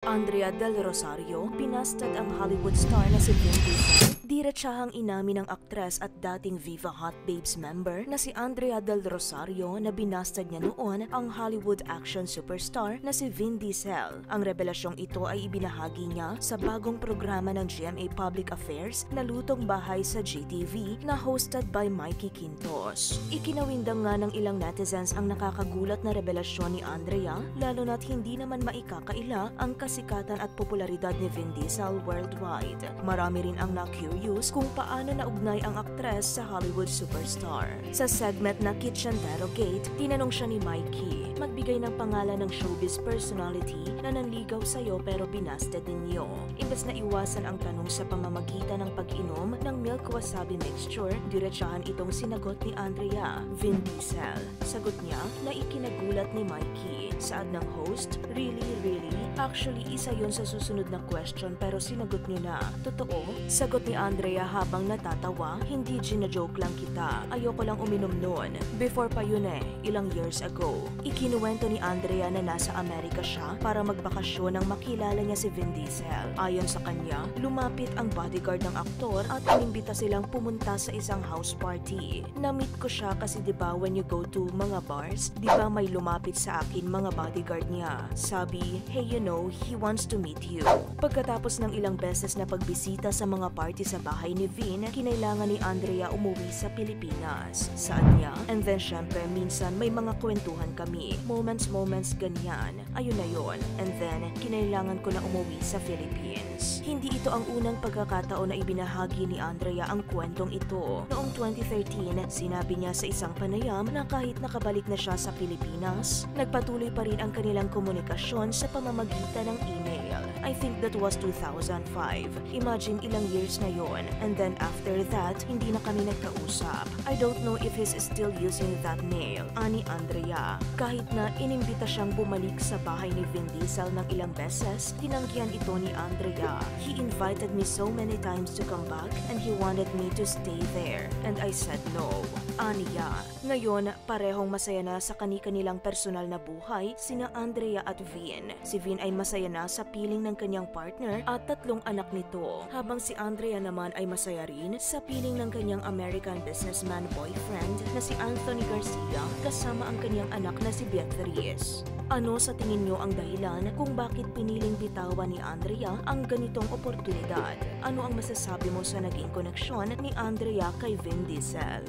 Andrea Del Rosario, pinastad ang Hollywood star na si Vin Diesel. Diretsahang inamin ng aktres at dating Viva Hot Babes member na si Andrea Del Rosario na binastad niya noon ang Hollywood action superstar na si Vin Diesel. Ang revelasyong ito ay ibinahagi niya sa bagong programa ng GMA Public Affairs na Lutong Bahay sa GTV na hosted by Mikey Quintos. Ikinawindang nga ng ilang netizens ang nakakagulat na revelasyon ni Andrea, lalo na't hindi naman maikakaila ang kasikatan at popularidad ni Vin Diesel worldwide. Marami rin ang na-curious kung paano naugnay ang aktres sa Hollywood superstar. Sa segment na Kitchendero Gate, tinanong siya ni Mikey, magbigay ng pangalan ng showbiz personality na nanligaw sa'yo pero binasted ninyo. Imbes na iwasan ang tanong sa pamamagitan ng pag-inom ng milk wasabi mixture, diretsahan itong sinagot ni Andrea, Vin Diesel. Sagot niya na ikinagulat ni Mikey. Saad ng host, really? Actually, isa yun sa susunod na question pero sinagot niyo na. Totoo? Sagot ni Andrea habang natatawa, hindi gina-joke lang kita. Ayoko lang uminom noon. Before pa yun ilang years ago. Ikinuwento ni Andrea na nasa Amerika siya para magbakasyon nang makilala niya si Vin Diesel. Ayon sa kanya, lumapit ang bodyguard ng aktor at inimbita silang pumunta sa isang house party. Na-meet ko siya kasi diba when you go to mga bars, diba may lumapit sa akin mga bodyguard niya. Sabi, hey you know, he wants to meet you. Pagkatapos ng ilang beses na pagbisita sa mga party sa bahay ni Vin, kinailangan ni Andrea umuwi sa Pilipinas. Saan niya? And then syempre, minsan may mga kwentuhan kami. Moments, ganyan. Ayun na yon. And then, kinailangan ko na umuwi sa Philippines. Hindi ito ang unang pagkakataon na ibinahagi ni Andrea ang kwentong ito. Noong 2013, sinabi niya sa isang panayam na kahit nakabalik na siya sa Pilipinas, nagpatuloy pa rin ang kanilang komunikasyon sa pamamagitan ng email. I think that was 2005. Imagine ilang years na yon. And then after that, hindi na kami nagkausap. I don't know if he's still using that mail, ani Andrea. Kahit na inimbita siyang bumalik sa bahay ni Vin Diesel ng ilang beses, tinanggihan ito ni Andrea. He invited me so many times to come back and he wanted me to stay there. And I said no. Aniya. Ngayon, parehong masaya na sa kani-kanilang personal na buhay sina Andrea at Vin. Si Vin ay masaya na sa piling ng kanyang partner at 3 anak nito, habang si Andrea naman ay masaya rin sa piling ng kanyang American businessman boyfriend na si Anthony Garcia kasama ang kanyang anak na si Beatriz. Ano sa tingin nyo ang dahilan kung bakit piniling bitawan ni Andrea ang ganitong oportunidad? Ano ang masasabi mo sa naging koneksyon ni Andrea kay Vin Diesel?